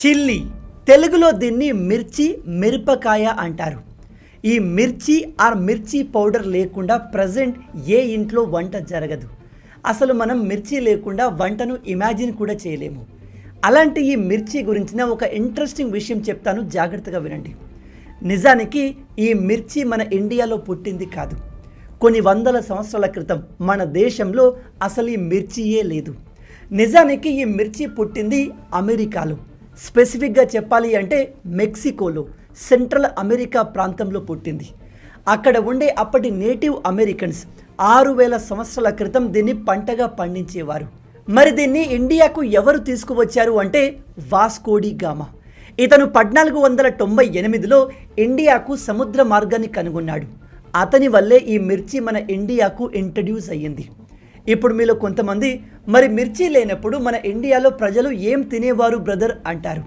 Chilli తెలుగులో దీన్ని మిర్చి మిరపకాయ అంటారు. ఈ మిర్చి ఆర్ మిర్చి పౌడర్ లేకుండా ప్రజెంట్ ఏ ఇంట్లో వంట జరగదు. అసలు మనం మిర్చి లేకుండా వంటను ఇమాజిన్ కూడా చేయలేము. అలాంటి ఈ మిర్చి గురించిన ఒక ఇంట్రెస్టింగ్ విషయం చెప్తాను, జాగ్రత్తగా వినండి. నిజానికి ఈ మిర్చి మన ఇండియాలో పుట్టింది కాదు. కొన్ని వందల సంవత్సరాల క్రితం మన దేశంలో అసలు ఈ మిర్చియే లేదు. నిజానికి ఈ మిర్చి పుట్టింది అమెరికాలో, స్పెసిఫిక్గా చెప్పాలి అంటే మెక్సికోలో, సెంట్రల్ అమెరికా ప్రాంతంలో పుట్టింది. అక్కడ ఉండే అప్పటి నేటివ్ అమెరికన్స్ 6000 సంవత్సరాల క్రితం దీన్ని పంటగా పండించేవారు. మరి దీన్ని ఇండియాకు ఎవరు తీసుకువచ్చారు అంటే వాస్కో డి గామా. ఇతను 1498లో ఇండియాకు సముద్ర మార్గాన్ని కనుగొన్నాడు. అతని వల్లే ఈ మిర్చి మన ఇండియాకు ఇంట్రడ్యూస్ అయ్యింది. ఇప్పుడు మీలో కొంతమంది, మరి మిర్చి లేనప్పుడు మన ఇండియాలో ప్రజలు ఏం తినేవారు బ్రదర్ అంటారు.